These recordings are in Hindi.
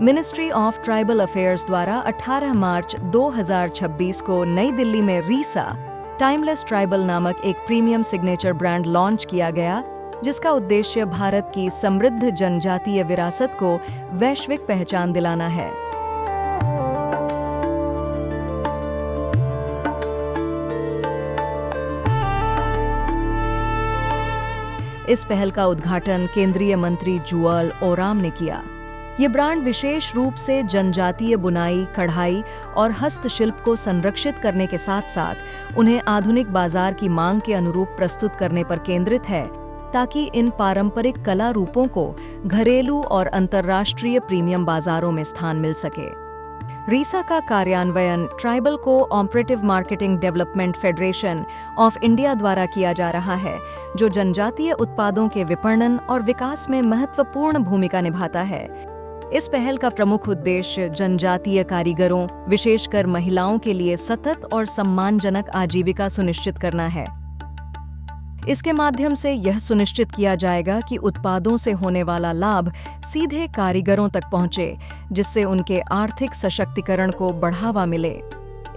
मिनिस्ट्री ऑफ ट्राइबल अफेयर्स द्वारा 18 मार्च 2026 को नई दिल्ली में रीसा टाइमलेस ट्राइबल नामक एक प्रीमियम सिग्नेचर ब्रांड लॉन्च किया गया, जिसका उद्देश्य भारत की समृद्ध जनजातीय विरासत को वैश्विक पहचान दिलाना है। इस पहल का उद्घाटन केंद्रीय मंत्री जुअल ओराम ने किया। ये ब्रांड विशेष रूप से जनजातीय बुनाई, कढ़ाई और हस्तशिल्प को संरक्षित करने के साथ साथ उन्हें आधुनिक बाजार की मांग के अनुरूप प्रस्तुत करने पर केंद्रित है, ताकि इन पारंपरिक कला रूपों को घरेलू और अंतर्राष्ट्रीय प्रीमियम बाजारों में स्थान मिल सके। रीसा का कार्यान्वयन tribal cooperative marketing development federation of India द्वारा किया जा रहा है, जो जनजातीय उत्पादों के विपणन और विकास में महत्वपूर्ण भूमिका निभाता है। इस पहल का प्रमुख उद्देश्य जनजातीय कारीगरों, विशेषकर महिलाओं के लिए सतत और सम्मानजनक आजीविका सुनिश्चित करना है। इसके माध्यम से यह सुनिश्चित किया जाएगा कि उत्पादों से होने वाला लाभ सीधे कारीगरों तक पहुंचे, जिससे उनके आर्थिक सशक्तिकरण को बढ़ावा मिले।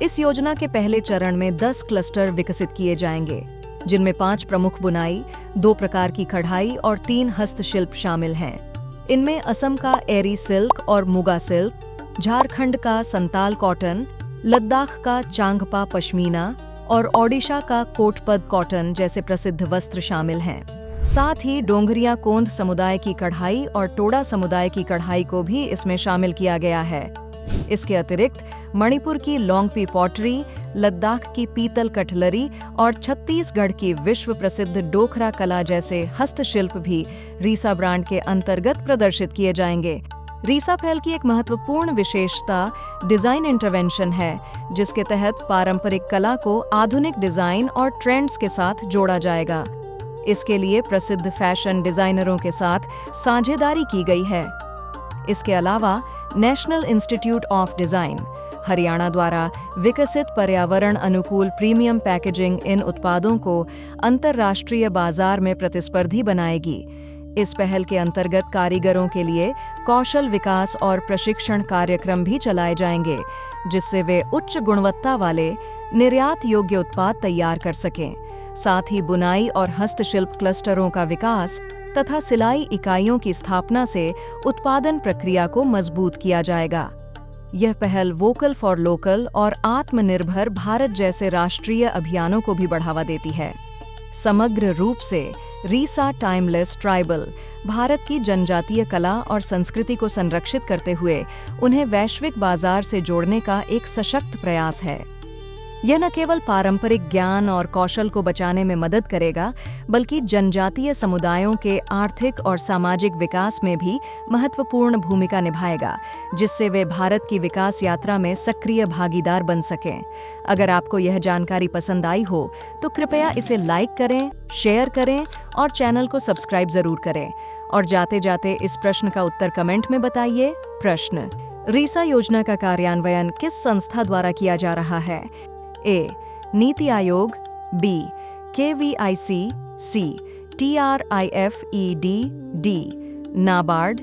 इस योजना के पहले चरण में 10 क्लस्टर विकसित किए जाएंगे, जिनमें 5 प्रमुख बुनाई, 2 प्रकार की कढ़ाई और 3 हस्तशिल्प शामिल हैं। इनमें असम का एरी सिल्क और मुगा सिल्क, झारखंड का संताल कॉटन, लद्दाख का चांगपा पश्मीना और ओडिशा का कोटपद कॉटन जैसे प्रसिद्ध वस्त्र शामिल हैं। साथ ही डोंगरिया कोंद समुदाय की कढ़ाई और टोडा समुदाय की कढ़ाई को भी इसमें शामिल किया गया है। इसके अतिरिक्त मणिपुर की लोंगपी पॉटरी, लद्दाख की पीतल कटलरी और छत्तीसगढ़ की विश्व प्रसिद्ध डोखरा कला जैसे हस्तशिल्प भी रीसा ब्रांड के अंतर्गत प्रदर्शित किए जाएंगे। रीसा पहल की एक महत्वपूर्ण विशेषता डिजाइन इंटरवेंशन है, जिसके तहत पारंपरिक कला को आधुनिक डिजाइन और ट्रेंड्स के साथ जोड़ा जाएगा। इसके लिए प्रसिद्ध फैशन डिजाइनरों के साथ साझेदारी की गई है। इसके अलावा national institute of design, Haryana द्वारा विकसित पर्यावरण अनुकूल प्रीमियम पैकेजिंग इन उत्पादों को अंतर्राष्ट्रीय बाजार में प्रतिस्पर्धी बनाएगी। इस पहल के अंतर्गत कारीगरों के लिए कौशल विकास और प्रशिक्षण कार्यक्रम भी चलाए जाएंगे, जिससे वे उच्च गुणवत्ता वाले निर्यात योग्य उत्पाद तैयार कर सकें। साथ ही बुनाई और हस्तशिल्प क्लस्टरों का विकास तथा सिलाई इकाइयों की स्थापना से उत्पादन प्रक्रिया को मजबूत किया जाएगा। यह पहल वोकल फॉर लोकल और आत्मनिर्भर भारत जैसे राष्ट्रीय अभियानों को भी बढ़ावा देती है। समग्र रूप से रीसा टाइमलेस ट्राइबल भारत की जनजातीय कला और संस्कृति को संरक्षित करते हुए उन्हें वैश्विक बाजार से जोड़ने का एक सशक्त प्रयास है। यह न केवल पारंपरिक ज्ञान और कौशल को बचाने में मदद करेगा, बल्कि जनजातीय समुदायों के आर्थिक और सामाजिक विकास में भी महत्वपूर्ण भूमिका निभाएगा, जिससे वे भारत की विकास यात्रा में सक्रिय भागीदार बन सकें। अगर आपको यह जानकारी पसंद आई हो तो कृपया इसे लाइक करें, शेयर करें और चैनल को सब्सक्राइब जरूर करें। और जाते जाते इस प्रश्न का उत्तर कमेंट में बताइए। प्रश्न: रीसा योजना का कार्यान्वयन किस संस्था द्वारा किया जा रहा है? A. NITI Aayog, B. KVIC, C. TRIFED, D. NABARD,